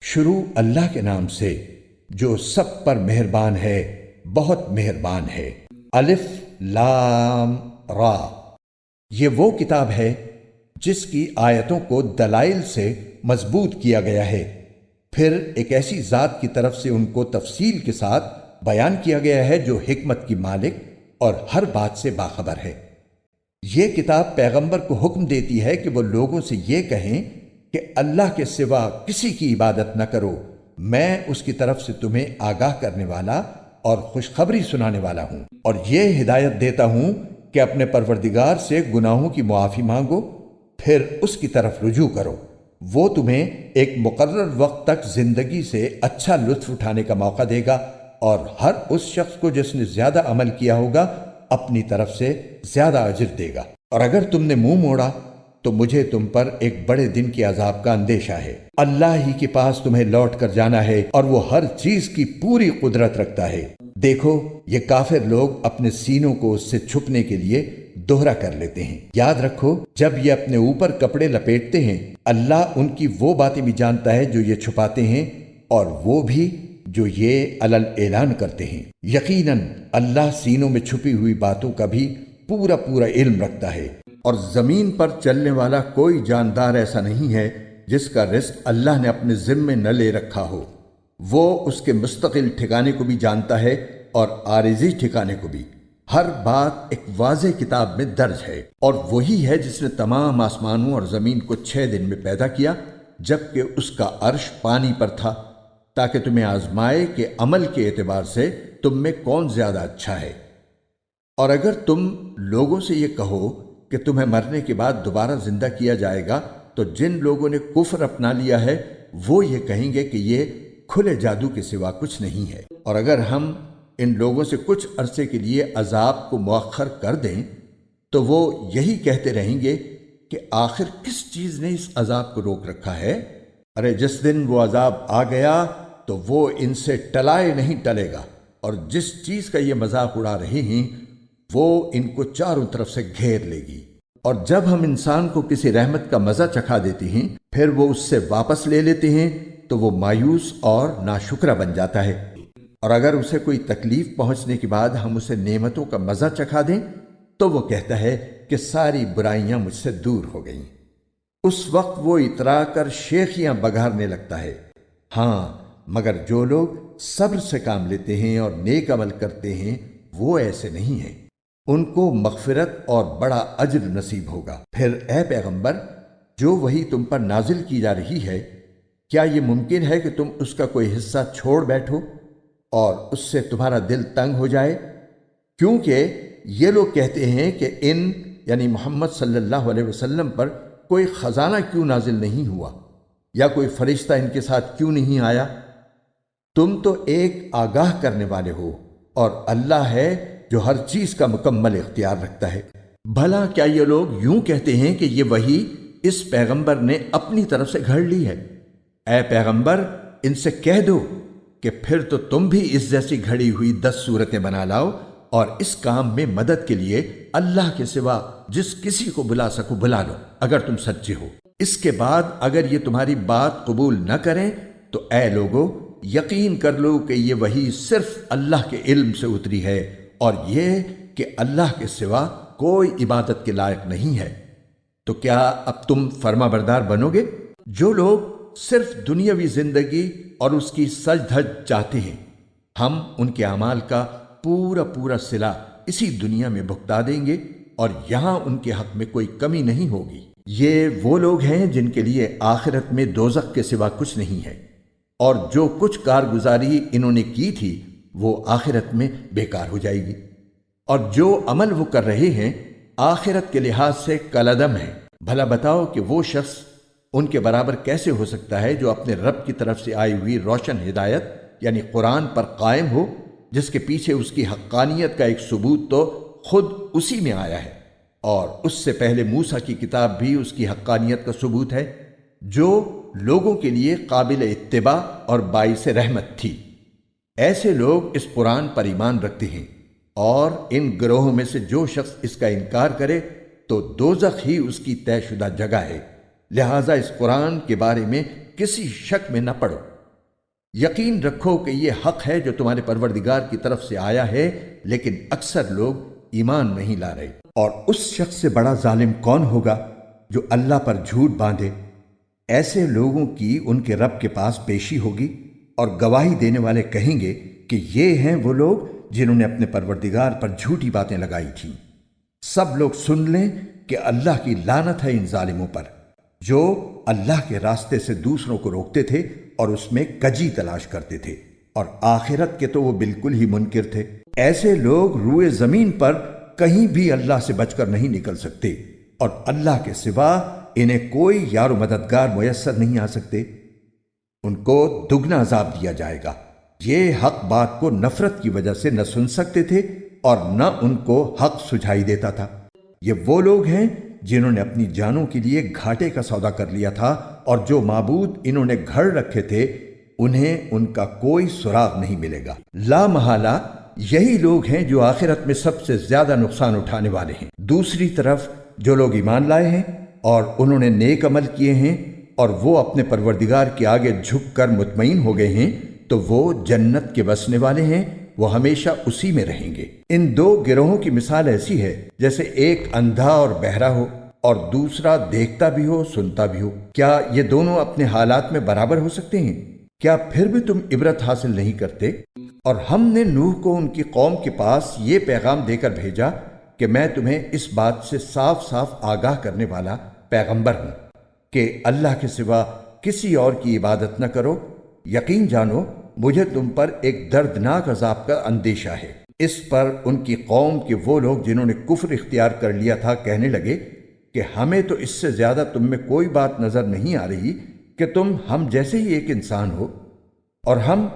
شروع اللہ کے نام سے جو سب پر مہربان ہے، بہت مہربان ہے۔ الف لام را، یہ وہ کتاب ہے جس کی آیتوں کو دلائل سے مضبوط کیا گیا ہے، پھر ایک ایسی ذات کی طرف سے ان کو تفصیل کے ساتھ بیان کیا گیا ہے جو حکمت کی مالک اور ہر بات سے باخبر ہے۔ یہ کتاب پیغمبر کو حکم دیتی ہے کہ وہ لوگوں سے یہ کہیں کہ اللہ کے سوا کسی کی عبادت نہ کرو، میں اس کی طرف سے تمہیں آگاہ کرنے والا اور خوشخبری سنانے والا ہوں، اور یہ ہدایت دیتا ہوں کہ اپنے پروردگار سے گناہوں کی معافی مانگو، پھر اس کی طرف رجوع کرو، وہ تمہیں ایک مقرر وقت تک زندگی سے اچھا لطف اٹھانے کا موقع دے گا، اور ہر اس شخص کو جس نے زیادہ عمل کیا ہوگا اپنی طرف سے زیادہ اجر دے گا۔ اور اگر تم نے منہ موڑا تو مجھے تم پر ایک بڑے دن کے عذاب کا اندیشہ ہے۔ اللہ ہی کے پاس تمہیں لوٹ کر جانا ہے، اور وہ ہر چیز کی پوری قدرت رکھتا ہے۔ دیکھو، یہ کافر لوگ اپنے سینوں کو اس سے چھپنے کے لیے دوہرا کر لیتے ہیں۔ یاد رکھو، جب یہ اپنے اوپر کپڑے لپیٹتے ہیں، اللہ ان کی وہ باتیں بھی جانتا ہے جو یہ چھپاتے ہیں، اور وہ بھی جو یہ علل اعلان کرتے ہیں۔ یقیناً اللہ سینوں میں چھپی ہوئی باتوں کا بھی پورا علم رکھتا ہے، اور زمین پر چلنے والا کوئی جاندار ایسا نہیں ہے جس کا رزق اللہ نے اپنے ذمے نہ لے رکھا ہو۔ وہ اس کے مستقل ٹھکانے کو بھی جانتا ہے اور عارضی ٹھکانے کو بھی۔ ہر بات ایک واضح کتاب میں درج ہے، اور وہی ہے جس نے تمام آسمانوں اور زمین کو 6 دن میں پیدا کیا، جبکہ اس کا عرش پانی پر تھا، تاکہ تمہیں آزمائے کہ عمل کے اعتبار سے تم میں کون زیادہ اچھا ہے۔ اور اگر تم لوگوں سے یہ کہو کہ تمہیں مرنے کے بعد دوبارہ زندہ کیا جائے گا، تو جن لوگوں نے کفر اپنا لیا ہے وہ یہ کہیں گے کہ یہ کھلے جادو کے سوا کچھ نہیں ہے۔ اور اگر ہم ان لوگوں سے کچھ عرصے کے لیے عذاب کو مؤخر کر دیں تو وہ یہی کہتے رہیں گے کہ آخر کس چیز نے اس عذاب کو روک رکھا ہے؟ ارے جس دن وہ عذاب آ گیا تو وہ ان سے ٹلائے نہیں ٹلے گا، اور جس چیز کا یہ مذاق اڑا رہے ہیں وہ ان کو چاروں طرف سے گھیر لے گی۔ اور جب ہم انسان کو کسی رحمت کا مزہ چکھا دیتے ہیں پھر وہ اس سے واپس لے لیتے ہیں تو وہ مایوس اور ناشکرا بن جاتا ہے، اور اگر اسے کوئی تکلیف پہنچنے کے بعد ہم اسے نعمتوں کا مزہ چکھا دیں تو وہ کہتا ہے کہ ساری برائیاں مجھ سے دور ہو گئیں۔ اس وقت وہ اترا کر شیخیاں بگھارنے لگتا ہے۔ ہاں، مگر جو لوگ صبر سے کام لیتے ہیں اور نیک عمل کرتے ہیں وہ ایسے نہیں ہیں، ان کو مغفرت اور بڑا اجر نصیب ہوگا۔ پھر اے پیغمبر، جو وحی تم پر نازل کی جا رہی ہے، کیا یہ ممکن ہے کہ تم اس کا کوئی حصہ چھوڑ بیٹھو اور اس سے تمہارا دل تنگ ہو جائے؟ کیونکہ یہ لوگ کہتے ہیں کہ یعنی محمد صلی اللہ علیہ وسلم پر کوئی خزانہ کیوں نازل نہیں ہوا، یا کوئی فرشتہ ان کے ساتھ کیوں نہیں آیا؟ تم تو ایک آگاہ کرنے والے ہو، اور اللہ ہے جو ہر چیز کا مکمل اختیار رکھتا ہے۔ بھلا کیا یہ لوگ یوں کہتے ہیں کہ یہ وحی اس پیغمبر نے اپنی طرف سے گھڑ لی ہے؟ اے پیغمبر، ان سے کہہ دو کہ پھر تو تم بھی اس جیسی گھڑی ہوئی 10 صورتیں بنا لاؤ، اور اس کام میں مدد کے لیے اللہ کے سوا جس کسی کو بلا سکو بلا لو، اگر تم سچے ہو۔ اس کے بعد اگر یہ تمہاری بات قبول نہ کریں تو اے لوگو، یقین کر لو کہ یہ وحی صرف اللہ کے علم سے اتری ہے، اور یہ کہ اللہ کے سوا کوئی عبادت کے لائق نہیں ہے۔ تو کیا اب تم فرما بردار بنو گے؟ جو لوگ صرف دنیاوی زندگی اور اس کی سج دھج چاہتے ہیں، ہم ان کے اعمال کا پورا صلہ اسی دنیا میں بھگتا دیں گے، اور یہاں ان کے حق میں کوئی کمی نہیں ہوگی۔ یہ وہ لوگ ہیں جن کے لیے آخرت میں دوزخ کے سوا کچھ نہیں ہے، اور جو کچھ کارگزاری انہوں نے کی تھی وہ آخرت میں بیکار ہو جائے گی، اور جو عمل وہ کر رہے ہیں آخرت کے لحاظ سے کالعدم ہے۔ بھلا بتاؤ کہ وہ شخص ان کے برابر کیسے ہو سکتا ہے جو اپنے رب کی طرف سے آئی ہوئی روشن ہدایت یعنی قرآن پر قائم ہو، جس کے پیچھے اس کی حقانیت کا ایک ثبوت تو خود اسی میں آیا ہے، اور اس سے پہلے موسیٰ کی کتاب بھی اس کی حقانیت کا ثبوت ہے، جو لوگوں کے لیے قابل اتباع اور باعث رحمت تھی۔ ایسے لوگ اس قرآن پر ایمان رکھتے ہیں، اور ان گروہوں میں سے جو شخص اس کا انکار کرے تو دوزخ ہی اس کی طے شدہ جگہ ہے، لہٰذا اس قرآن کے بارے میں کسی شک میں نہ پڑو۔ یقین رکھو کہ یہ حق ہے جو تمہارے پروردگار کی طرف سے آیا ہے، لیکن اکثر لوگ ایمان نہیں لا رہے۔ اور اس شخص سے بڑا ظالم کون ہوگا جو اللہ پر جھوٹ باندھے؟ ایسے لوگوں کی ان کے رب کے پاس پیشی ہوگی، اور گواہی دینے والے کہیں گے کہ یہ ہیں وہ لوگ جنہوں نے اپنے پروردگار پر جھوٹی باتیں لگائی تھیں۔ سب لوگ سن لیں کہ اللہ کی لعنت ہے ان ظالموں پر، جو اللہ کے راستے سے دوسروں کو روکتے تھے اور اس میں کجی تلاش کرتے تھے، اور آخرت کے تو وہ بالکل ہی منکر تھے۔ ایسے لوگ روئے زمین پر کہیں بھی اللہ سے بچ کر نہیں نکل سکتے، اور اللہ کے سوا انہیں کوئی یار و مددگار میسر نہیں آ سکتے۔ ان کو دگنا عذاب دیا جائے گا۔ یہ حق بات کو نفرت کی وجہ سے نہ سن سکتے تھے اور نہ ان کو حق سجھائی دیتا تھا۔ یہ وہ لوگ ہیں جنہوں نے اپنی جانوں کے لیے گھاٹے کا سودا کر لیا تھا، اور جو معبود انہوں نے گھڑ رکھے تھے انہیں ان کا کوئی سراغ نہیں ملے گا۔ لا محالہ یہی لوگ ہیں جو آخرت میں سب سے زیادہ نقصان اٹھانے والے ہیں۔ دوسری طرف جو لوگ ایمان لائے ہیں اور انہوں نے نیک عمل کیے ہیں اور وہ اپنے پروردگار کے آگے جھک کر مطمئن ہو گئے ہیں، تو وہ جنت کے بسنے والے ہیں، وہ ہمیشہ اسی میں رہیں گے۔ ان دو گروہوں کی مثال ایسی ہے جیسے ایک اندھا اور بہرا ہو اور دوسرا دیکھتا بھی ہو سنتا بھی ہو۔ کیا یہ دونوں اپنے حالات میں برابر ہو سکتے ہیں؟ کیا پھر بھی تم عبرت حاصل نہیں کرتے؟ اور ہم نے نوح کو ان کی قوم کے پاس یہ پیغام دے کر بھیجا کہ میں تمہیں اس بات سے صاف صاف آگاہ کرنے والا پیغمبر ہوں کہ اللہ کے سوا کسی اور کی عبادت نہ کرو۔ یقین جانو مجھے تم پر ایک دردناک عذاب کا اندیشہ ہے۔ اس پر ان کی قوم کے وہ لوگ جنہوں نے کفر اختیار کر لیا تھا کہنے لگے کہ ہمیں تو اس سے زیادہ تم میں کوئی بات نظر نہیں آ رہی کہ تم ہم جیسے ہی ایک انسان ہو، اور ہم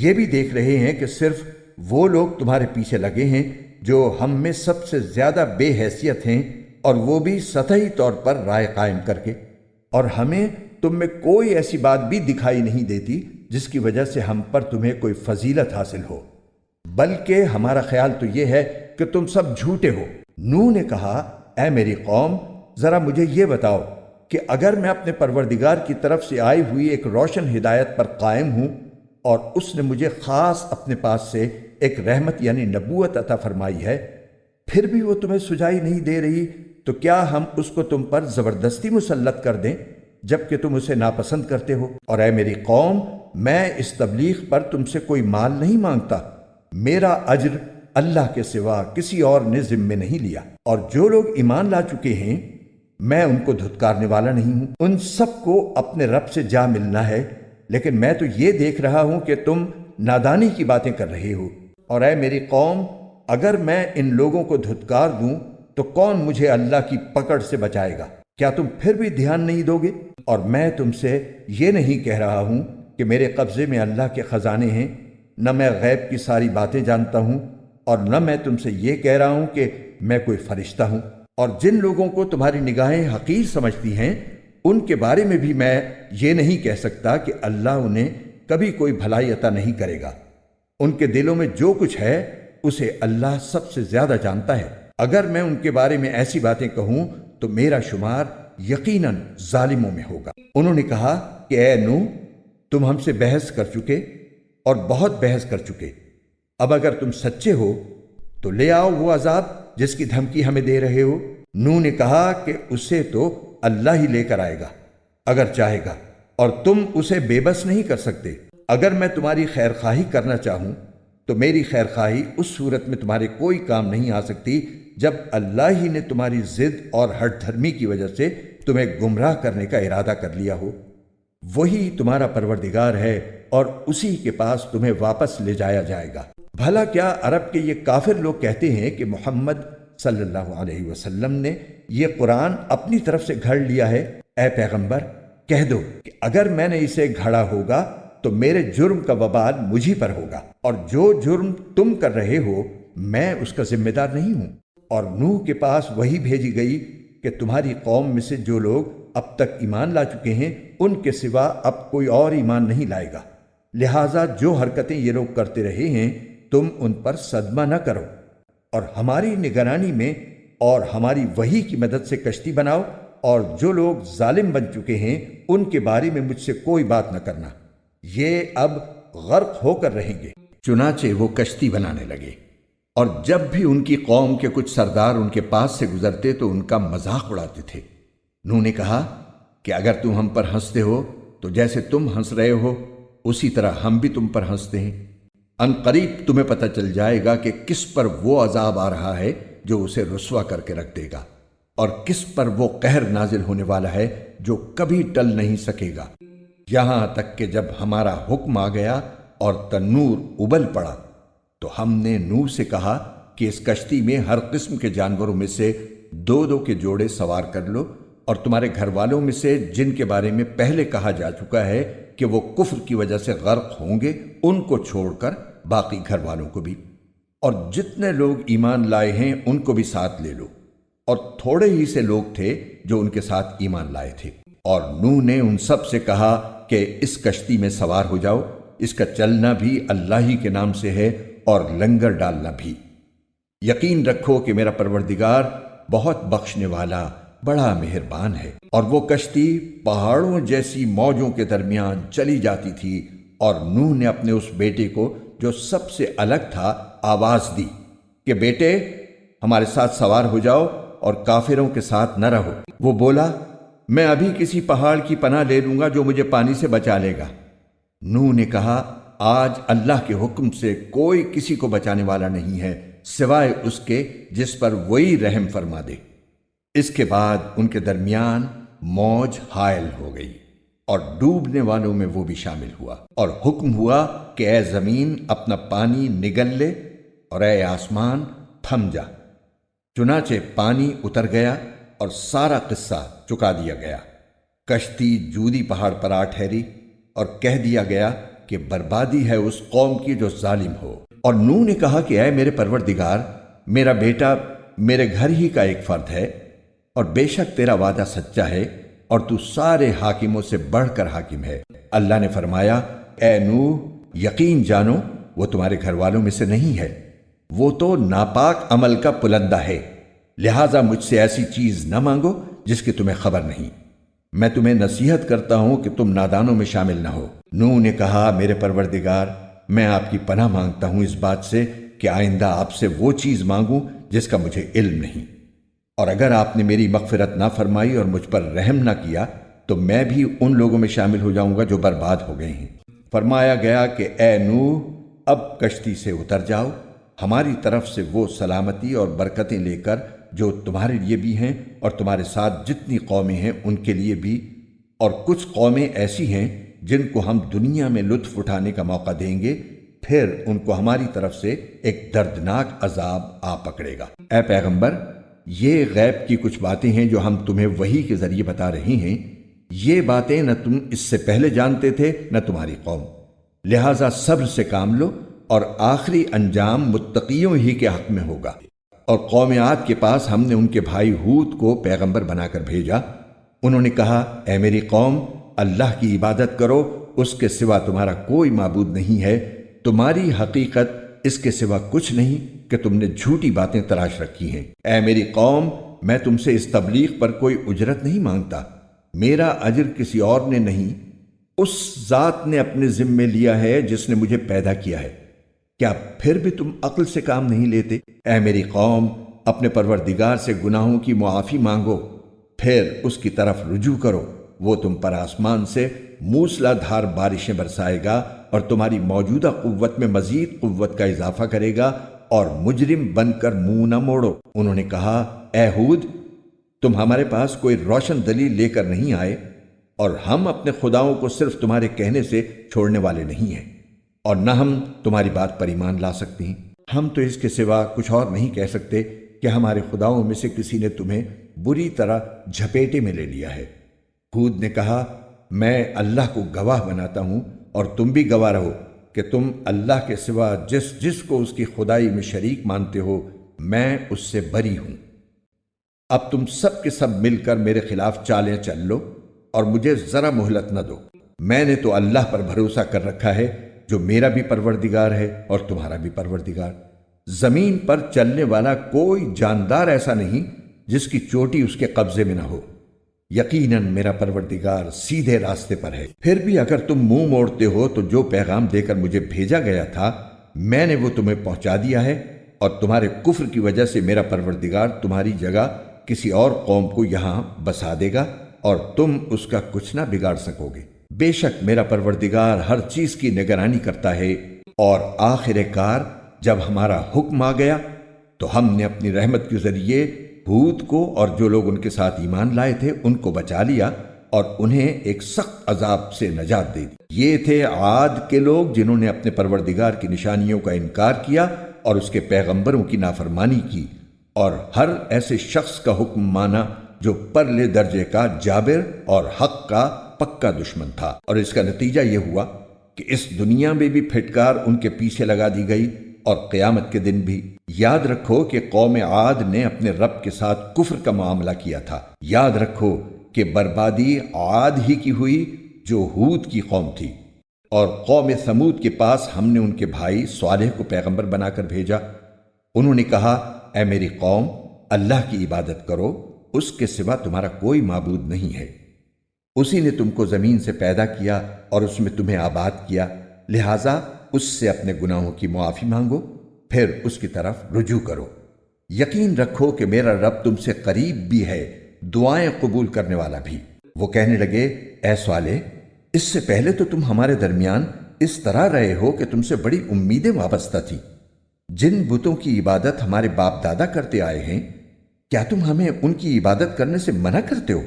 یہ بھی دیکھ رہے ہیں کہ صرف وہ لوگ تمہارے پیچھے لگے ہیں جو ہم میں سب سے زیادہ بے حیثیت ہیں، اور وہ بھی سطحی طور پر رائے قائم کر کے، اور ہمیں تم میں کوئی ایسی بات بھی دکھائی نہیں دیتی جس کی وجہ سے ہم پر تمہیں کوئی فضیلت حاصل ہو، بلکہ ہمارا خیال تو یہ ہے کہ تم سب جھوٹے ہو۔ نوح نے کہا، اے میری قوم، ذرا مجھے یہ بتاؤ کہ اگر میں اپنے پروردگار کی طرف سے آئی ہوئی ایک روشن ہدایت پر قائم ہوں اور اس نے مجھے خاص اپنے پاس سے ایک رحمت یعنی نبوت عطا فرمائی ہے، پھر بھی وہ تمہیں سجائی نہیں دے رہی، تو کیا ہم اس کو تم پر زبردستی مسلط کر دیں جبکہ تم اسے ناپسند کرتے ہو؟ اور اے میری قوم، میں اس تبلیغ پر تم سے کوئی مال نہیں مانگتا، میرا اجر اللہ کے سوا کسی اور نے ذمے نہیں لیا، اور جو لوگ ایمان لا چکے ہیں میں ان کو دھتکارنے والا نہیں ہوں۔ ان سب کو اپنے رب سے جا ملنا ہے، لیکن میں تو یہ دیکھ رہا ہوں کہ تم نادانی کی باتیں کر رہے ہو۔ اور اے میری قوم، اگر میں ان لوگوں کو دھتکار دوں تو کون مجھے اللہ کی پکڑ سے بچائے گا؟ کیا تم پھر بھی دھیان نہیں دو گے؟ اور میں تم سے یہ نہیں کہہ رہا ہوں کہ میرے قبضے میں اللہ کے خزانے ہیں، نہ میں غیب کی ساری باتیں جانتا ہوں، اور نہ میں تم سے یہ کہہ رہا ہوں کہ میں کوئی فرشتہ ہوں۔ اور جن لوگوں کو تمہاری نگاہیں حقیر سمجھتی ہیں ان کے بارے میں بھی میں یہ نہیں کہہ سکتا کہ اللہ انہیں کبھی کوئی بھلائی عطا نہیں کرے گا۔ ان کے دلوں میں جو کچھ ہے اسے اللہ سب سے زیادہ جانتا ہے۔ اگر میں ان کے بارے میں ایسی باتیں کہوں تو میرا شمار یقیناً ظالموں میں ہوگا۔ انہوں نے کہا کہ اے نوح، تم ہم سے بحث کر چکے اور بہت بحث کر چکے، اب اگر تم سچے ہو تو لے آؤ وہ عذاب جس کی دھمکی ہمیں دے رہے ہو۔ نوح نے کہا کہ اسے تو اللہ ہی لے کر آئے گا اگر چاہے گا، اور تم اسے بے بس نہیں کر سکتے۔ اگر میں تمہاری خیر خواہی کرنا چاہوں تو میری خیر خواہی اس صورت میں تمہارے کوئی کام نہیں آ سکتی جب اللہ ہی نے تمہاری ضد اور ہٹ دھرمی کی وجہ سے تمہیں گمراہ کرنے کا ارادہ کر لیا ہو۔ وہی تمہارا پروردگار ہے اور اسی کے پاس تمہیں واپس لے جایا جائے گا۔ بھلا کیا عرب کے یہ کافر لوگ کہتے ہیں کہ محمد صلی اللہ علیہ وسلم نے یہ قرآن اپنی طرف سے گھڑ لیا ہے؟ اے پیغمبر، کہہ دو کہ اگر میں نے اسے گھڑا ہوگا تو میرے جرم کا وبال مجھی پر ہوگا، اور جو جرم تم کر رہے ہو میں اس کا ذمہ دار نہیں ہوں۔ اور نوح کے پاس وہی بھیجی گئی کہ تمہاری قوم میں سے جو لوگ اب تک ایمان لا چکے ہیں ان کے سوا اب کوئی اور ایمان نہیں لائے گا، لہٰذا جو حرکتیں یہ لوگ کرتے رہے ہیں تم ان پر صدمہ نہ کرو، اور ہماری نگرانی میں اور ہماری وحی کی مدد سے کشتی بناؤ، اور جو لوگ ظالم بن چکے ہیں ان کے بارے میں مجھ سے کوئی بات نہ کرنا۔ یہ اب غرق ہو کر رہیں گے۔ چنانچہ وہ کشتی بنانے لگے، اور جب بھی ان کی قوم کے کچھ سردار ان کے پاس سے گزرتے تو ان کا مذاق اڑاتے تھے۔ نوح نے کہا کہ اگر تم ہم پر ہنستے ہو تو جیسے تم ہنس رہے ہو اسی طرح ہم بھی تم پر ہنستے ہیں۔ ان قریب تمہیں پتہ چل جائے گا کہ کس پر وہ عذاب آ رہا ہے جو اسے رسوا کر کے رکھ دے گا، اور کس پر وہ قہر نازل ہونے والا ہے جو کبھی ٹل نہیں سکے گا، یہاں تک کہ جب ہمارا حکم آ گیا اور تنور ابل پڑا تو ہم نے نوح سے کہا کہ اس کشتی میں ہر قسم کے جانوروں میں سے 2 کے جوڑے سوار کر لو، اور تمہارے گھر والوں میں سے جن کے بارے میں پہلے کہا جا چکا ہے کہ وہ کفر کی وجہ سے غرق ہوں گے ان کو چھوڑ کر باقی گھر والوں کو بھی، اور جتنے لوگ ایمان لائے ہیں ان کو بھی ساتھ لے لو۔ اور تھوڑے ہی سے لوگ تھے جو ان کے ساتھ ایمان لائے تھے، اور نوح نے ان سب سے کہا کہ اس کشتی میں سوار ہو جاؤ، اس کا چلنا بھی اللہ ہی کے نام سے ہے اور لنگر ڈالنا بھی۔ یقین رکھو کہ میرا پروردگار بہت بخشنے والا بڑا مہربان ہے۔ اور وہ کشتی پہاڑوں جیسی موجوں کے درمیان چلی جاتی تھی، اور نوح نے اپنے اس بیٹے کو جو سب سے الگ تھا آواز دی کہ بیٹے ہمارے ساتھ سوار ہو جاؤ اور کافروں کے ساتھ نہ رہو۔ وہ بولا میں ابھی کسی پہاڑ کی پناہ لے لوں گا جو مجھے پانی سے بچا لے گا۔ نوح نے کہا آج اللہ کے حکم سے کوئی کسی کو بچانے والا نہیں ہے سوائے اس کے جس پر وہی رحم فرما دے۔ اس کے بعد ان کے درمیان موج حائل ہو گئی، اور ڈوبنے والوں میں وہ بھی شامل ہوا، اور حکم ہوا کہ اے زمین اپنا پانی نگل لے اور اے آسمان تھم جا۔ چنانچہ پانی اتر گیا اور سارا قصہ چکا دیا گیا۔ کشتی جودی پہاڑ پر آ ٹھہری، اور کہہ دیا گیا کہ بربادی ہے اس قوم کی جو ظالم ہو۔ اور نوح نے کہا کہ اے میرے پروردگار، میرا بیٹا میرے گھر ہی کا ایک فرد ہے، اور بے شک تیرا وعدہ سچا ہے اور تو سارے حاکموں سے بڑھ کر حاکم ہے۔ اللہ نے فرمایا اے نوح یقین جانو وہ تمہارے گھر والوں میں سے نہیں ہے، وہ تو ناپاک عمل کا پلندہ ہے، لہٰذا مجھ سے ایسی چیز نہ مانگو جس کی تمہیں خبر نہیں۔ میں تمہیں نصیحت کرتا ہوں کہ تم نادانوں میں شامل نہ ہو۔ نوح نے کہا میرے پروردگار میں آپ کی پناہ مانگتا ہوں اس بات سے کہ آئندہ آپ سے وہ چیز مانگوں جس کا مجھے علم نہیں، اور اگر آپ نے میری مغفرت نہ فرمائی اور مجھ پر رحم نہ کیا تو میں بھی ان لوگوں میں شامل ہو جاؤں گا جو برباد ہو گئے ہیں۔ فرمایا گیا کہ اے نوح اب کشتی سے اتر جاؤ، ہماری طرف سے وہ سلامتی اور برکتیں لے کر جو تمہارے لیے بھی ہیں اور تمہارے ساتھ جتنی قومیں ہیں ان کے لیے بھی، اور کچھ قومیں ایسی ہیں جن کو ہم دنیا میں لطف اٹھانے کا موقع دیں گے، پھر ان کو ہماری طرف سے ایک دردناک عذاب آ پکڑے گا۔ اے پیغمبر یہ غیب کی کچھ باتیں ہیں جو ہم تمہیں وحی کے ذریعے بتا رہے ہیں، یہ باتیں نہ تم اس سے پہلے جانتے تھے نہ تمہاری قوم، لہٰذا صبر سے کام لو اور آخری انجام متقیوں ہی کے حق میں ہوگا۔ اور قوم عاد کے پاس ہم نے ان کے بھائی ہود کو پیغمبر بنا کر بھیجا۔ انہوں نے کہا اے میری قوم اللہ کی عبادت کرو، اس کے سوا تمہارا کوئی معبود نہیں ہے، تمہاری حقیقت اس کے سوا کچھ نہیں کہ تم نے جھوٹی باتیں تلاش رکھی ہیں۔ اے میری قوم میں تم سے اس تبلیغ پر کوئی اجرت نہیں مانگتا، میرا اجر کسی اور نے نہیں، اس ذات نے اپنے ذمے لیا ہے جس نے مجھے پیدا کیا ہے۔ کیا پھر بھی تم عقل سے کام نہیں لیتے؟ اے میری قوم اپنے پروردگار سے گناہوں کی معافی مانگو، پھر اس کی طرف رجوع کرو، وہ تم پر آسمان سے موسلا دھار بارشیں برسائے گا اور تمہاری موجودہ قوت میں مزید قوت کا اضافہ کرے گا، اور مجرم بن کر منہ نہ موڑو۔ انہوں نے کہا اے ہود تم ہمارے پاس کوئی روشن دلیل لے کر نہیں آئے، اور ہم اپنے خداؤں کو صرف تمہارے کہنے سے چھوڑنے والے نہیں ہیں، اور نہ ہم تمہاری بات پر ایمان لا سکتے ہیں۔ ہم تو اس کے سوا کچھ اور نہیں کہہ سکتے کہ ہمارے خداؤں میں سے کسی نے تمہیں بری طرح جھپیٹے میں لے لیا ہے۔ ہود نے کہا میں اللہ کو گواہ بناتا ہوں اور تم بھی گواہ رہو کہ تم اللہ کے سوا جس کو اس کی خدائی میں شریک مانتے ہو میں اس سے بری ہوں۔ اب تم سب کے سب مل کر میرے خلاف چالیں چل لو اور مجھے ذرا مہلت نہ دو۔ میں نے تو اللہ پر بھروسہ کر رکھا ہے جو میرا بھی پروردگار ہے اور تمہارا بھی پروردگار۔ زمین پر چلنے والا کوئی جاندار ایسا نہیں جس کی چوٹی اس کے قبضے میں نہ ہو۔ یقیناً میرا پروردگار سیدھے راستے پر ہے۔ پھر بھی اگر تم منہ موڑتے ہو تو جو پیغام دے کر مجھے بھیجا گیا تھا میں نے وہ تمہیں پہنچا دیا ہے، اور تمہارے کفر کی وجہ سے میرا پروردگار تمہاری جگہ کسی اور قوم کو یہاں بسا دے گا اور تم اس کا کچھ نہ بگاڑ سکو گے۔ بے شک میرا پروردگار ہر چیز کی نگرانی کرتا ہے، اور آخر کار جب ہمارا حکم آ گیا تو ہم نے اپنی رحمت کے ذریعے ہود کو اور جو لوگ ان کے ساتھ ایمان لائے تھے ان کو بچا لیا اور انہیں ایک سخت عذاب سے نجات دے دی۔ یہ تھے عاد کے لوگ جنہوں نے اپنے پروردگار کی نشانیوں کا انکار کیا اور اس کے پیغمبروں کی نافرمانی کی، اور ہر ایسے شخص کا حکم مانا جو پرلے درجے کا جابر اور حق کا پکا دشمن تھا، اور اس کا نتیجہ یہ ہوا کہ اس دنیا میں بھی پھٹکار ان کے پیچھے لگا دی گئی اور قیامت کے دن بھی۔ یاد رکھو کہ قوم عاد نے اپنے رب کے ساتھ کفر کا معاملہ کیا تھا۔ یاد رکھو کہ بربادی عاد ہی کی ہوئی جو ہود کی قوم تھی، اور قوم ثمود کے پاس ہم نے ان کے بھائی صالح کو پیغمبر بنا کر بھیجا۔ انہوں نے کہا، اے میری قوم، اللہ کی عبادت کرو، اس کے سوا تمہارا کوئی معبود نہیں ہے۔ اسی نے تم کو زمین سے پیدا کیا اور اس میں تمہیں آباد کیا، لہٰذا اس سے اپنے گناہوں کی معافی مانگو، پھر اس کی طرف رجوع کرو۔ یقین رکھو کہ میرا رب تم سے قریب بھی ہے، دعائیں قبول کرنے والا بھی۔ وہ کہنے لگے، اے صالح، اس سے پہلے تو تم ہمارے درمیان اس طرح رہے ہو کہ تم سے بڑی امیدیں وابستہ تھی۔ جن بتوں کی عبادت ہمارے باپ دادا کرتے آئے ہیں، کیا تم ہمیں ان کی عبادت کرنے سے منع کرتے ہو؟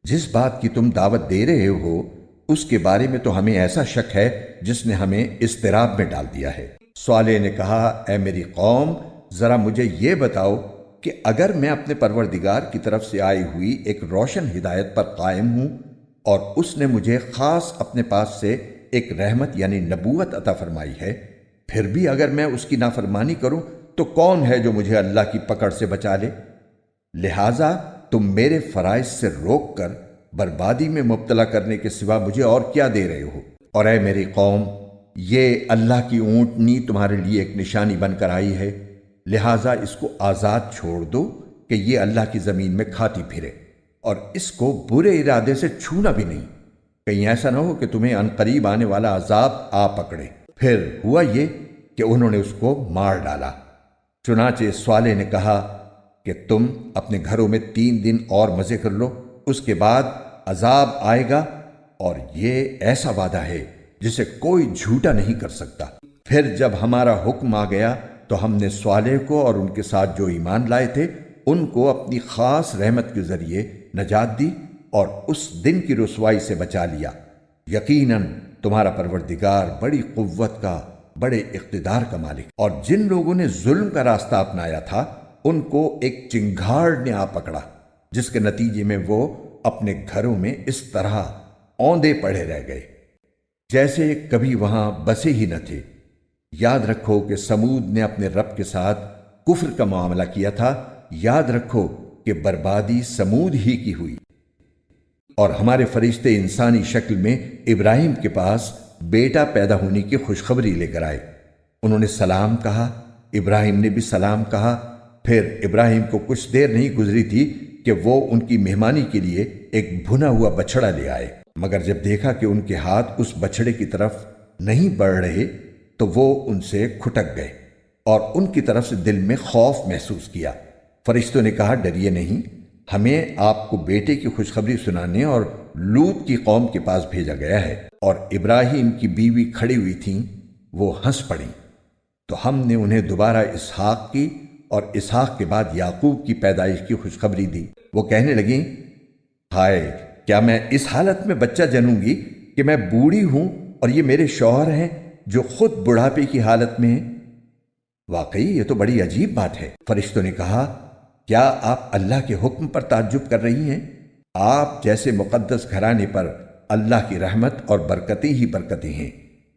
جس بات کی تم دعوت دے رہے ہو اس کے بارے میں تو ہمیں ایسا شک ہے جس نے ہمیں اضطراب میں ڈال دیا ہے۔ صالح نے کہا، اے میری قوم، ذرا مجھے یہ بتاؤ کہ اگر میں اپنے پروردگار کی طرف سے آئی ہوئی ایک روشن ہدایت پر قائم ہوں اور اس نے مجھے خاص اپنے پاس سے ایک رحمت یعنی نبوت عطا فرمائی ہے، پھر بھی اگر میں اس کی نافرمانی کروں تو کون ہے جو مجھے اللہ کی پکڑ سے بچا لے؟ لہٰذا تم میرے فرائض سے روک کر بربادی میں مبتلا کرنے کے سوا مجھے اور کیا دے رہے ہو؟ اور اے میری قوم، یہ اللہ کی اونٹنی تمہارے لیے ایک نشانی بن کر آئی ہے، لہٰذا اس کو آزاد چھوڑ دو کہ یہ اللہ کی زمین میں کھاتی پھرے، اور اس کو برے ارادے سے چھونا بھی نہیں، کہیں ایسا نہ ہو کہ تمہیں عنقریب آنے والا عذاب آ پکڑے۔ پھر ہوا یہ کہ انہوں نے اس کو مار ڈالا۔ چنانچہ صالح نے کہا کہ تم اپنے گھروں میں 3 دن اور مزے کر لو، اس کے بعد عذاب آئے گا، اور یہ ایسا وعدہ ہے جسے کوئی جھوٹا نہیں کر سکتا۔ پھر جب ہمارا حکم آ گیا تو ہم نے صالح کو اور ان کے ساتھ جو ایمان لائے تھے ان کو اپنی خاص رحمت کے ذریعے نجات دی اور اس دن کی رسوائی سے بچا لیا۔ یقیناً تمہارا پروردگار بڑی قوت کا، بڑے اقتدار کا مالک۔ اور جن لوگوں نے ظلم کا راستہ اپنایا تھا ان کو ایک چنگھاڑ نے آ پکڑا، جس کے نتیجے میں وہ اپنے گھروں میں اس طرح اوندے پڑے رہ گئے جیسے کبھی وہاں بسے ہی نہ تھے۔ یاد رکھو کہ سمود نے اپنے رب کے ساتھ کفر کا معاملہ کیا تھا۔ یاد رکھو کہ بربادی سمود ہی کی ہوئی، اور ہمارے فرشتے انسانی شکل میں ابراہیم کے پاس بیٹا پیدا ہونے کی خوشخبری لے کر آئے۔ انہوں نے سلام کہا، ابراہیم نے بھی سلام کہا۔ پھر ابراہیم کو کچھ دیر نہیں گزری تھی کہ وہ ان کی مہمانی کے لیے ایک بھنا ہوا بچڑا لے آئے، مگر جب دیکھا کہ ان کے ہاتھ اس بچڑے کی طرف نہیں بڑھ رہے تو وہ ان سے کھٹک گئے اور ان کی طرف سے دل میں خوف محسوس کیا۔ فرشتوں نے کہا، ڈریے نہیں، ہمیں آپ کو بیٹے کی خوشخبری سنانے اور لوط کی قوم کے پاس بھیجا گیا ہے۔ اور ابراہیم کی بیوی کھڑی ہوئی تھیں، وہ ہنس پڑیں، تو ہم نے انہیں دوبارہ اسحاق کی اور اسحاق کے بعد یعقوب کی پیدائش کی خوشخبری دی۔ وہ کہنے لگیں، ہائے، کیا میں اس حالت میں بچہ جنوں گی کہ میں بوڑھی ہوں اور یہ میرے شوہر ہیں جو خود بڑھاپے کی حالت میں ہیں؟ واقعی یہ تو بڑی عجیب بات ہے۔ فرشتوں نے کہا، کیا آپ اللہ کے حکم پر تعجب کر رہی ہیں؟ آپ جیسے مقدس گھرانے پر اللہ کی رحمت اور برکتیں ہی برکتیں ہیں،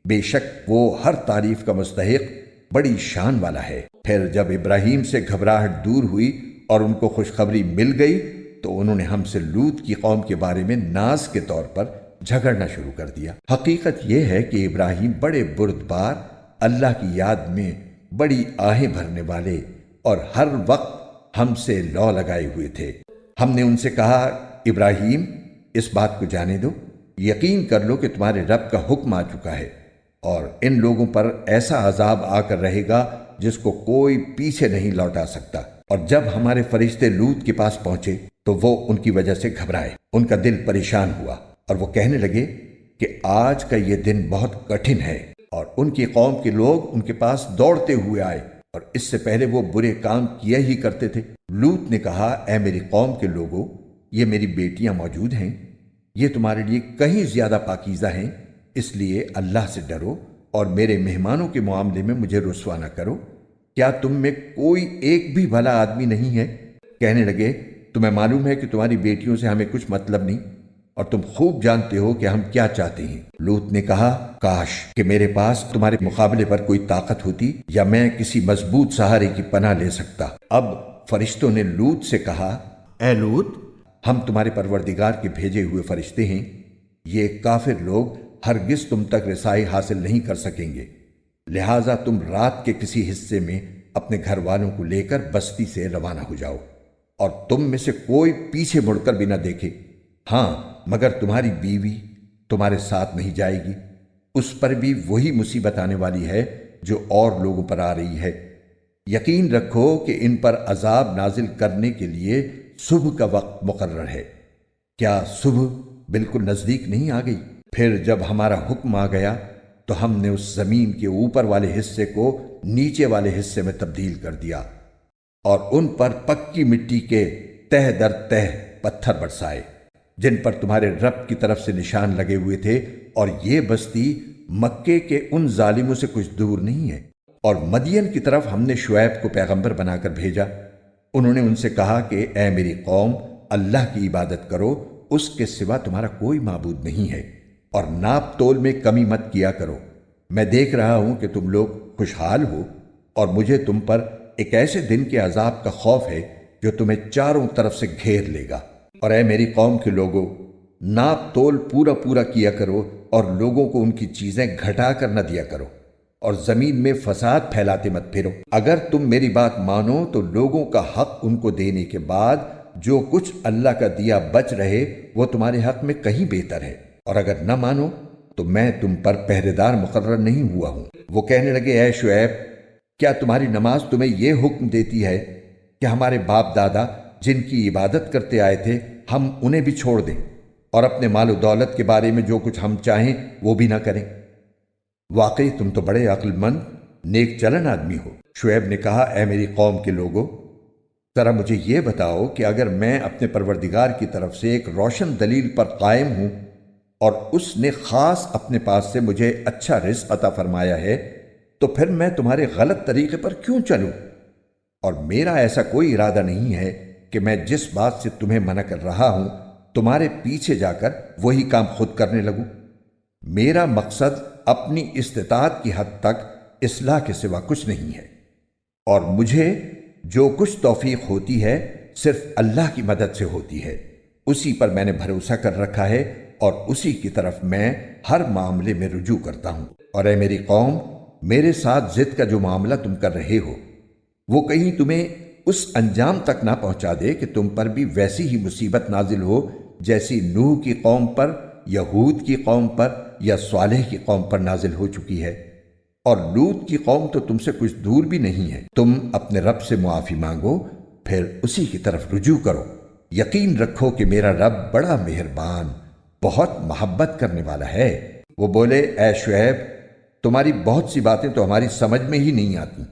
بے شک وہ ہر تعریف کا مستحق بڑی شان والا ہے۔ پھر جب ابراہیم سے گھبراہٹ دور ہوئی اور ان کو خوشخبری مل گئی تو انہوں نے ہم سے لوط کی قوم کے بارے میں ناز کے طور پر جھگڑنا شروع کر دیا۔ حقیقت یہ ہے کہ ابراہیم بڑے بردبار، اللہ کی یاد میں بڑی آہیں بھرنے والے اور ہر وقت ہم سے لو لگائے ہوئے تھے۔ ہم نے ان سے کہا ابراہیم اس بات کو جانے دو، یقین کر لو کہ تمہارے رب کا حکم آ چکا ہے، اور ان لوگوں پر ایسا عذاب آ کر رہے گا جس کو کوئی پیچھے نہیں لوٹا سکتا۔ اور جب ہمارے فرشتے لوط کے پاس پہنچے تو وہ ان کی وجہ سے گھبرائے، ان کا دل پریشان ہوا، اور وہ کہنے لگے کہ آج کا یہ دن بہت کٹھن ہے۔ اور ان کی قوم کے لوگ ان کے پاس دوڑتے ہوئے آئے، اور اس سے پہلے وہ برے کام کیا ہی کرتے تھے۔ لوط نے کہا، اے میری قوم کے لوگوں، یہ میری بیٹیاں موجود ہیں، یہ تمہارے لیے کہیں زیادہ پاکیزہ ہیں، اس لیے اللہ سے ڈرو اور میرے مہمانوں کے معاملے میں مجھے رسوا نہ کرو۔ کیا تم میں کوئی ایک بھی بھلا آدمی نہیں ہے؟ کہنے لگے، تمہیں معلوم ہے کہ تمہاری بیٹیوں سے ہمیں کچھ مطلب نہیں، اور تم خوب جانتے ہو کہ ہم کیا چاہتے ہیں۔ لوط نے کہا، کاش کہ میرے پاس تمہارے مقابلے پر کوئی طاقت ہوتی، یا میں کسی مضبوط سہارے کی پناہ لے سکتا۔ اب فرشتوں نے لوط سے کہا، اے لوط، ہم تمہارے پروردگار کے بھیجے ہوئے فرشتے ہیں، یہ کافر لوگ ہرگز تم تک رسائی حاصل نہیں کر سکیں گے، لہٰذا تم رات کے کسی حصے میں اپنے گھر والوں کو لے کر بستی سے روانہ ہو جاؤ، اور تم میں سے کوئی پیچھے مڑ کر بھی نہ دیکھے، ہاں مگر تمہاری بیوی تمہارے ساتھ نہیں جائے گی، اس پر بھی وہی مصیبت آنے والی ہے جو اور لوگوں پر آ رہی ہے۔ یقین رکھو کہ ان پر عذاب نازل کرنے کے لیے صبح کا وقت مقرر ہے۔ کیا صبح بالکل نزدیک نہیں آ گئی؟ پھر جب ہمارا حکم آ گیا تو ہم نے اس زمین کے اوپر والے حصے کو نیچے والے حصے میں تبدیل کر دیا، اور ان پر پکی مٹی کے تہ در تہ پتھر برسائے، جن پر تمہارے رب کی طرف سے نشان لگے ہوئے تھے، اور یہ بستی مکے کے ان ظالموں سے کچھ دور نہیں ہے۔ اور مدین کی طرف ہم نے شعیب کو پیغمبر بنا کر بھیجا، انہوں نے ان سے کہا کہ اے میری قوم، اللہ کی عبادت کرو، اس کے سوا تمہارا کوئی معبود نہیں ہے، اور ناپ تول میں کمی مت کیا کرو۔ میں دیکھ رہا ہوں کہ تم لوگ خوشحال ہو، اور مجھے تم پر ایک ایسے دن کے عذاب کا خوف ہے جو تمہیں چاروں طرف سے گھیر لے گا۔ اور اے میری قوم کے لوگوں، ناپ تول پورا پورا کیا کرو، اور لوگوں کو ان کی چیزیں گھٹا کر نہ دیا کرو، اور زمین میں فساد پھیلاتے مت پھرو۔ اگر تم میری بات مانو تو لوگوں کا حق ان کو دینے کے بعد جو کچھ اللہ کا دیا بچ رہے وہ تمہارے حق میں کہیں بہتر ہے، اور اگر نہ مانو تو میں تم پر پہرے دار مقرر نہیں ہوا ہوں۔ وہ کہنے لگے، اے شعیب، کیا تمہاری نماز تمہیں یہ حکم دیتی ہے کہ ہمارے باپ دادا جن کی عبادت کرتے آئے تھے ہم انہیں بھی چھوڑ دیں، اور اپنے مال و دولت کے بارے میں جو کچھ ہم چاہیں وہ بھی نہ کریں؟ واقعی تم تو بڑے عقل مند نیک چلن آدمی ہو۔ شعیب نے کہا، اے میری قوم کے لوگوں، ذرا مجھے یہ بتاؤ کہ اگر میں اپنے پروردگار کی طرف سے ایک روشن دلیل پر قائم ہوں، اور اس نے خاص اپنے پاس سے مجھے اچھا رزق عطا فرمایا ہے، تو پھر میں تمہارے غلط طریقے پر کیوں چلوں؟ اور میرا ایسا کوئی ارادہ نہیں ہے کہ میں جس بات سے تمہیں منع کر رہا ہوں تمہارے پیچھے جا کر وہی کام خود کرنے لگوں۔ میرا مقصد اپنی استطاعت کی حد تک اصلاح کے سوا کچھ نہیں ہے، اور مجھے جو کچھ توفیق ہوتی ہے صرف اللہ کی مدد سے ہوتی ہے، اسی پر میں نے بھروسہ کر رکھا ہے، اور اسی کی طرف میں ہر معاملے میں رجوع کرتا ہوں۔ اور اے میری قوم، میرے ساتھ ضد کا جو معاملہ تم کر رہے ہو وہ کہیں تمہیں اس انجام تک نہ پہنچا دے کہ تم پر بھی ویسی ہی مصیبت نازل ہو جیسی نوح کی قوم پر، یا ہود کی قوم پر، یا صالح کی قوم پر نازل ہو چکی ہے۔ اور لوط کی قوم تو تم سے کچھ دور بھی نہیں ہے۔ تم اپنے رب سے معافی مانگو، پھر اسی کی طرف رجوع کرو۔ یقین رکھو کہ میرا رب بڑا مہربان، بہت محبت کرنے والا ہے۔ وہ بولے، اے شعیب، تمہاری بہت سی باتیں تو ہماری سمجھ میں ہی نہیں آتی،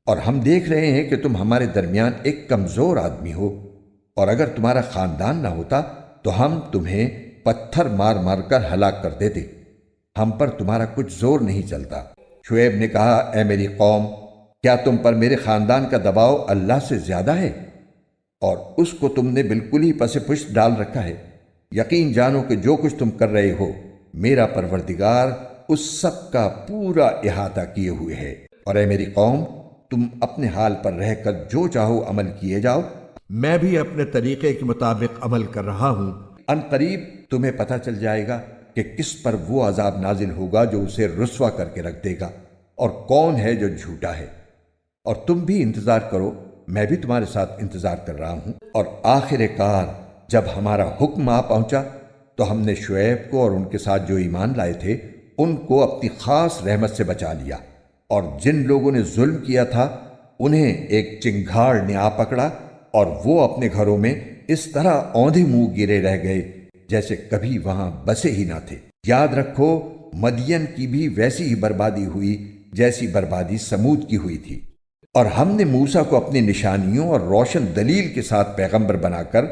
اور ہم دیکھ رہے ہیں کہ تم ہمارے درمیان ایک کمزور آدمی ہو، اور اگر تمہارا خاندان نہ ہوتا تو ہم تمہیں پتھر مار مار کر ہلاک کر دیتے، ہم پر تمہارا کچھ زور نہیں چلتا۔ شعیب نے کہا، اے میری قوم، کیا تم پر میرے خاندان کا دباؤ اللہ سے زیادہ ہے، اور اس کو تم نے بالکل ہی پس پشت ڈال رکھا ہے؟ یقین جانو کہ جو کچھ تم کر رہے ہو میرا پروردگار اس سب کا پورا احاطہ کیے ہوئے ہے۔ اور اے میری قوم، تم اپنے حال پر رہ کر جو چاہو عمل کیے جاؤ، میں بھی اپنے طریقے کے مطابق عمل کر رہا ہوں۔ ان قریب تمہیں پتہ چل جائے گا کہ کس پر وہ عذاب نازل ہوگا جو اسے رسوا کر کے رکھ دے گا، اور کون ہے جو جھوٹا ہے۔ اور تم بھی انتظار کرو، میں بھی تمہارے ساتھ انتظار کر رہا ہوں۔ اور آخر کار جب ہمارا حکم آ پہنچا تو ہم نے شعیب کو اور ان کے ساتھ جو ایمان لائے تھے ان کو اپنی خاص رحمت سے بچا لیا، اور جن لوگوں نے ظلم کیا تھا انہیں ایک چنگھاڑ نے آ پکڑا، اور وہ اپنے گھروں میں اس طرح اوندھے منہ گرے رہ گئے جیسے کبھی وہاں بسے ہی نہ تھے۔ یاد رکھو مدین کی بھی ویسی ہی بربادی ہوئی جیسی بربادی سمود کی ہوئی تھی، اور ہم نے موسیٰ کو اپنی نشانیوں اور روشن دلیل کے ساتھ پیغمبر بنا کر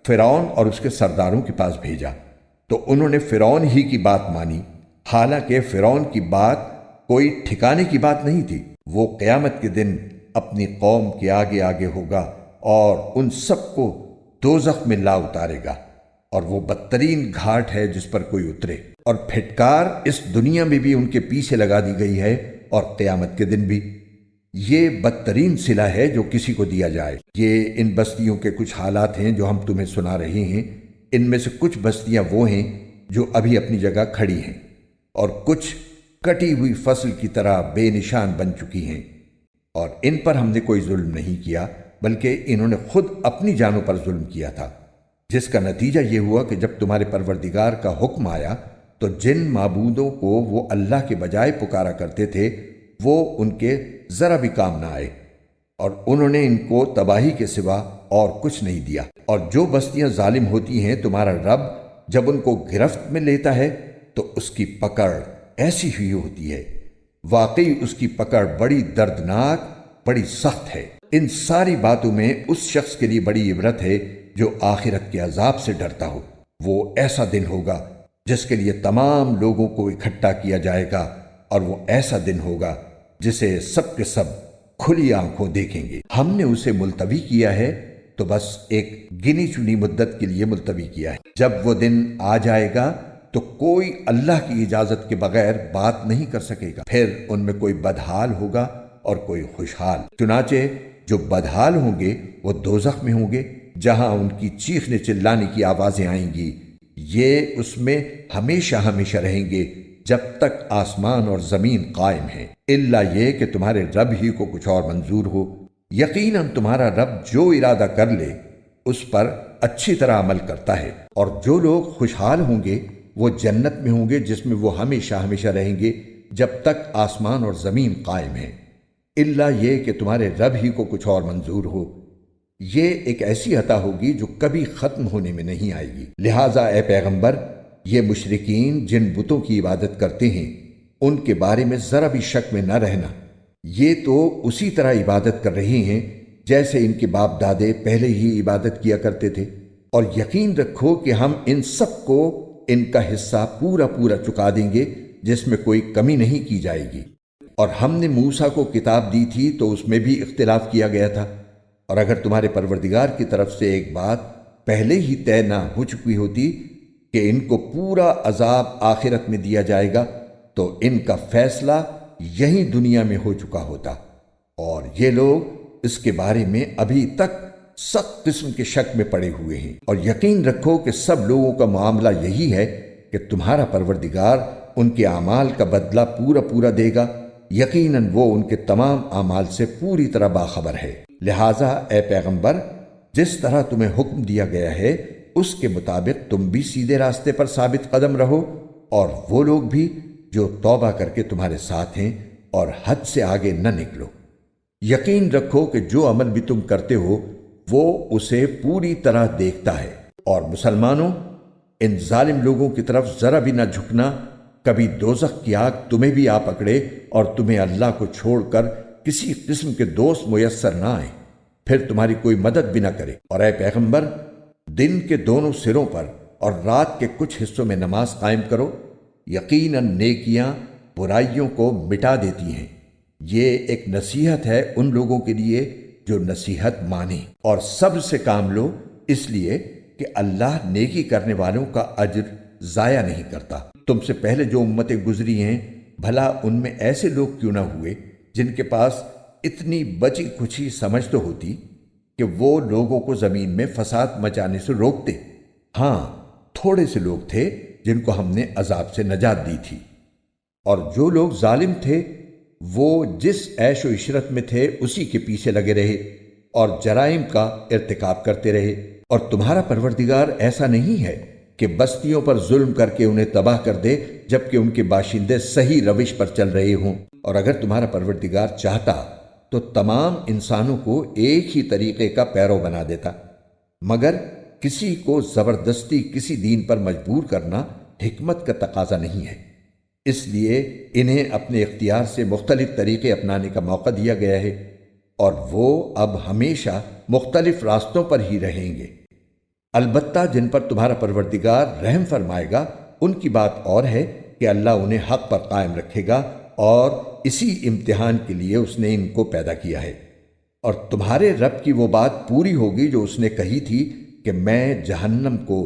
فرعون اور اس کے سرداروں کے پاس بھیجا، تو انہوں نے فرعون ہی کی بات مانی، حالانکہ فرعون کی بات کوئی ٹھکانے کی بات نہیں تھی۔ وہ قیامت کے دن اپنی قوم کے آگے آگے ہوگا اور ان سب کو دوزخ میں لا اتارے گا، اور وہ بدترین گھاٹ ہے جس پر کوئی اترے، اور پھٹکار اس دنیا میں بھی ان کے پیچھے لگا دی گئی ہے اور قیامت کے دن بھی۔ یہ بدترین صلہ ہے جو کسی کو دیا جائے۔ یہ ان بستیوں کے کچھ حالات ہیں جو ہم تمہیں سنا رہے ہیں۔ ان میں سے کچھ بستیاں وہ ہیں جو ابھی اپنی جگہ کھڑی ہیں، اور کچھ کٹی ہوئی فصل کی طرح بے نشان بن چکی ہیں، اور ان پر ہم نے کوئی ظلم نہیں کیا بلکہ انہوں نے خود اپنی جانوں پر ظلم کیا تھا، جس کا نتیجہ یہ ہوا کہ جب تمہارے پروردگار کا حکم آیا تو جن معبودوں کو وہ اللہ کے بجائے پکارا کرتے تھے وہ ان کے ذرا بھی کام نہ آئے، اور انہوں نے ان کو تباہی کے سوا اور کچھ نہیں دیا۔ اور جو بستیاں ظالم ہوتی ہیں تمہارا رب جب ان کو گرفت میں لیتا ہے تو اس کی پکڑ ایسی ہی ہوتی ہے، واقعی اس کی پکڑ بڑی دردناک، بڑی سخت ہے۔ ان ساری باتوں میں اس شخص کے لیے بڑی عبرت ہے جو آخرت کے عذاب سے ڈرتا ہو۔ وہ ایسا دن ہوگا جس کے لیے تمام لوگوں کو اکٹھا کیا جائے گا، اور وہ ایسا دن ہوگا جسے سب کے سب کھلی آنکھوں دیکھیں گے۔ ہم نے اسے ملتوی کیا ہے تو بس ایک گنی چنی مدت کے لیے ملتوی کیا ہے۔ جب وہ دن آ جائے گا تو کوئی اللہ کی اجازت کے بغیر بات نہیں کر سکے گا، پھر ان میں کوئی بدحال ہوگا اور کوئی خوشحال۔ چنانچہ جو بدحال ہوں گے وہ دوزخ میں ہوں گے، جہاں ان کی چیخنے چلانے کی آوازیں آئیں گی۔ یہ اس میں ہمیشہ ہمیشہ رہیں گے جب تک آسمان اور زمین قائم ہیں، الا یہ کہ تمہارے رب ہی کو کچھ اور منظور ہو۔ یقیناً تمہارا رب جو ارادہ کر لے اس پر اچھی طرح عمل کرتا ہے، اور جو لوگ خوشحال ہوں گے وہ جنت میں ہوں گے جس میں وہ ہمیشہ ہمیشہ رہیں گے جب تک آسمان اور زمین قائم ہیں، الا یہ کہ تمہارے رب ہی کو کچھ اور منظور ہو۔ یہ ایک ایسی عطا ہوگی جو کبھی ختم ہونے میں نہیں آئے گی۔ لہٰذا اے پیغمبر، یہ مشرکین جن بتوں کی عبادت کرتے ہیں ان کے بارے میں ذرا بھی شک میں نہ رہنا۔ یہ تو اسی طرح عبادت کر رہے ہیں جیسے ان کے باپ دادے پہلے ہی عبادت کیا کرتے تھے، اور یقین رکھو کہ ہم ان سب کو ان کا حصہ پورا پورا چکا دیں گے جس میں کوئی کمی نہیں کی جائے گی۔ اور ہم نے موسیٰ کو کتاب دی تھی تو اس میں بھی اختلاف کیا گیا تھا، اور اگر تمہارے پروردگار کی طرف سے ایک بات پہلے ہی طے نہ ہو چکی ہوتی کہ ان کو پورا عذاب آخرت میں دیا جائے گا تو ان کا فیصلہ یہیں دنیا میں ہو چکا ہوتا، اور یہ لوگ اس کے بارے میں ابھی تک سخت قسم کے شک میں پڑے ہوئے ہیں۔ اور یقین رکھو کہ سب لوگوں کا معاملہ یہی ہے کہ تمہارا پروردگار ان کے اعمال کا بدلہ پورا پورا دے گا، یقیناً وہ ان کے تمام اعمال سے پوری طرح باخبر ہے۔ لہٰذا اے پیغمبر، جس طرح تمہیں حکم دیا گیا ہے اس کے مطابق تم بھی سیدھے راستے پر ثابت قدم رہو، اور وہ لوگ بھی جو توبہ کر کے تمہارے ساتھ ہیں، اور حد سے آگے نہ نکلو۔ یقین رکھو کہ جو عمل بھی تم کرتے ہو وہ اسے پوری طرح دیکھتا ہے۔ اور مسلمانوں، ان ظالم لوگوں کی طرف ذرا بھی نہ جھکنا، کبھی دوزخ کی آگ تمہیں بھی آ پکڑے اور تمہیں اللہ کو چھوڑ کر کسی قسم کے دوست میسر نہ آئے، پھر تمہاری کوئی مدد بھی نہ کرے۔ اور اے پیغمبر، دن کے دونوں سروں پر اور رات کے کچھ حصوں میں نماز قائم کرو، یقیناً نیکیاں برائیوں کو مٹا دیتی ہیں۔ یہ ایک نصیحت ہے ان لوگوں کے لیے جو نصیحت مانیں، اور سب سے کام لو، اس لیے کہ اللہ نیکی کرنے والوں کا اجر ضائع نہیں کرتا۔ تم سے پہلے جو امتیں گزری ہیں، بھلا ان میں ایسے لوگ کیوں نہ ہوئے جن کے پاس اتنی بچی کچھی سمجھ تو ہوتی کہ وہ لوگوں کو زمین میں فساد مچانے سے روکتے۔ ہاں، تھوڑے سے لوگ تھے جن کو ہم نے عذاب سے نجات دی تھی، اور جو لوگ ظالم تھے وہ جس عیش و عشرت میں تھے اسی کے پیچھے لگے رہے اور جرائم کا ارتکاب کرتے رہے، اور تمہارا پروردگار ایسا نہیں ہے کہ بستیوں پر ظلم کر کے انہیں تباہ کر دے جبکہ ان کے باشندے صحیح روش پر چل رہے ہوں۔ اور اگر تمہارا پروردگار چاہتا تو تمام انسانوں کو ایک ہی طریقے کا پیرو بنا دیتا، مگر کسی کو زبردستی کسی دین پر مجبور کرنا حکمت کا تقاضا نہیں ہے۔ اس لیے انہیں اپنے اختیار سے مختلف طریقے اپنانے کا موقع دیا گیا ہے، اور وہ اب ہمیشہ مختلف راستوں پر ہی رہیں گے۔ البتہ جن پر تمہارا پروردگار رحم فرمائے گا ان کی بات اور ہے کہ اللہ انہیں حق پر قائم رکھے گا، اور اسی امتحان کے لیے اس نے ان کو پیدا کیا ہے۔ اور تمہارے رب کی وہ بات پوری ہوگی جو اس نے کہی تھی کہ میں جہنم کو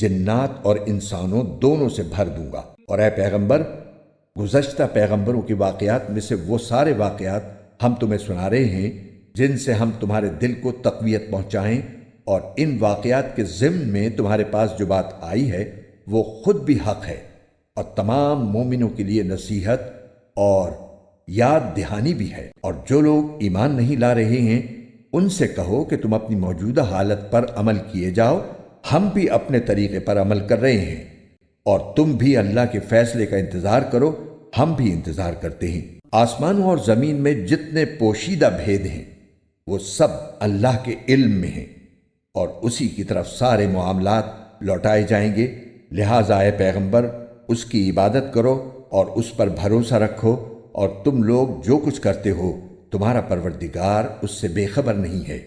جنات اور انسانوں دونوں سے بھر دوں گا۔ اور اے پیغمبر، گزشتہ پیغمبروں کے واقعات میں سے وہ سارے واقعات ہم تمہیں سنا رہے ہیں جن سے ہم تمہارے دل کو تقویت پہنچائیں، اور ان واقعات کے ضمن میں تمہارے پاس جو بات آئی ہے وہ خود بھی حق ہے، اور تمام مومنوں کے لیے نصیحت اور یاد دہانی بھی ہے۔ اور جو لوگ ایمان نہیں لا رہے ہیں ان سے کہو کہ تم اپنی موجودہ حالت پر عمل کیے جاؤ، ہم بھی اپنے طریقے پر عمل کر رہے ہیں، اور تم بھی اللہ کے فیصلے کا انتظار کرو، ہم بھی انتظار کرتے ہیں۔ آسمانوں اور زمین میں جتنے پوشیدہ بھید ہیں وہ سب اللہ کے علم میں ہیں، اور اسی کی طرف سارے معاملات لوٹائے جائیں گے۔ لہٰذا اے پیغمبر، اس کی عبادت کرو اور اس پر بھروسہ رکھو، اور تم لوگ جو کچھ کرتے ہو تمہارا پروردگار اس سے بے خبر نہیں ہے۔